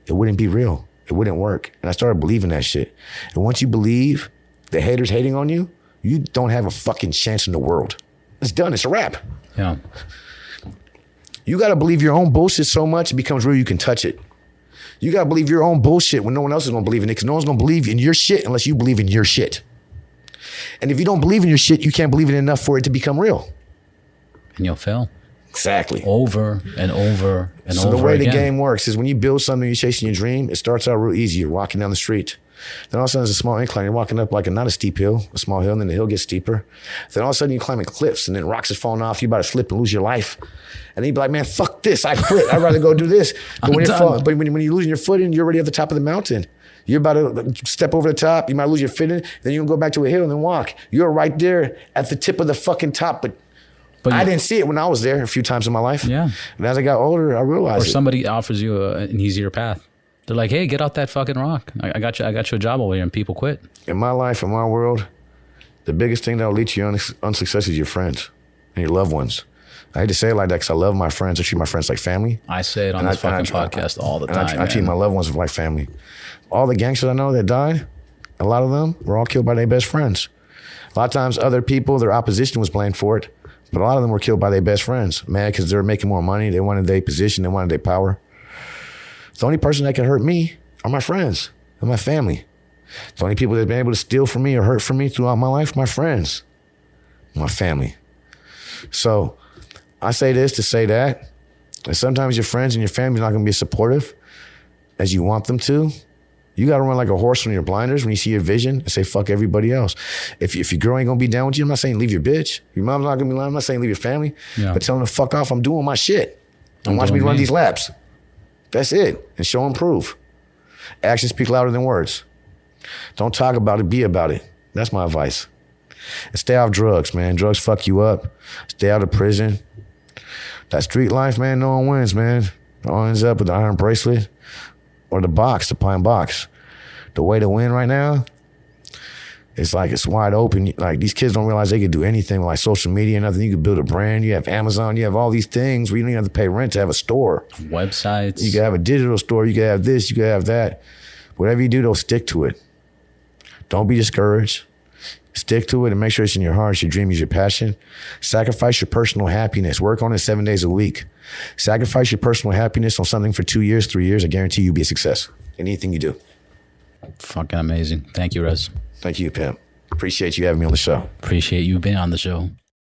it wouldn't be real. It wouldn't work. And I started believing that shit. And once you believe the haters hating on you, you don't have a fucking chance in the world. It's done. It's a wrap. Yeah. You got to believe your own bullshit so much it becomes real you can touch it. You got to believe your own bullshit when no one else is going to believe in it, because no one's going to believe in your shit unless you believe in your shit. And if you don't believe in your shit, you can't believe it enough for it to become real. And you'll fail. Exactly. Over and over and over So the way again. the game works is when you build something, you're chasing your dream, it starts out real easy. You're walking down the street. Then all of a sudden there's a small incline. You're walking up like not a steep hill, a small hill, and then the hill gets steeper. Then all of a sudden you're climbing cliffs, and then rocks are falling off. You're about to slip and lose your life. And then you'd be like, man, fuck this. I quit. I'd rather go do this. But when you're losing your footing, you're already at the top of the mountain. You're about to step over the top. You might lose your footing. Then you're going to go back to a hill and then walk. You're right there at the tip of the fucking top. But I didn't see it when I was there a few times in my life. Yeah. And as I got older, I realized Or somebody offers you an easier path. They're like, hey, get off that fucking rock. I got you a job over here, and people quit. In my life, in my world, the biggest thing that'll lead to your unsuccess is your friends and your loved ones. I hate to say it like that because I love my friends. I treat my friends like family. I say it on this fucking podcast all the time. I treat my loved ones like family. All the gangsters I know that died, a lot of them were all killed by their best friends. A lot of times other people, their opposition was blamed for it, but a lot of them were killed by their best friends. Man, because they were making more money. They wanted their position. They wanted their power. The only person that can hurt me are my friends and my family. The only people that have been able to steal from me or hurt from me throughout my life, my friends, my family. So I say this to say that. And sometimes your friends and your family are not going to be as supportive as you want them to. You got to run like a horse on your blinders when you see your vision and say, fuck everybody else. If your girl ain't going to be down with you, I'm not saying leave your bitch. Your mom's not going to be lying. I'm not saying leave your family. Yeah. But tell them to fuck off. I'm doing my shit. And watch me run these laps. That's it. And show and prove. Actions speak louder than words. Don't talk about it, be about it. That's my advice. And stay off drugs, man. Drugs fuck you up. Stay out of prison. That street life, man, no one wins, man. No one ends up with the iron bracelet or the box, the pine box. The way to win right now, it's like it's wide open. Like these kids don't realize they could do anything with like social media and nothing. You could build a brand. You have Amazon. You have all these things where you don't even have to pay rent to have a store. Websites. You could have a digital store. You could have this. You could have that. Whatever you do, don't stick to it. Don't be discouraged. Stick to it and make sure it's in your heart. It's your dream, it's your passion. Sacrifice your personal happiness. Work on it 7 days a week. Sacrifice your personal happiness on something for 2 years, 3 years. I guarantee you'll be a success in anything you do. Fucking amazing. Thank you, Rez. Thank you, Pimp. Appreciate you having me on the show. Appreciate you being on the show.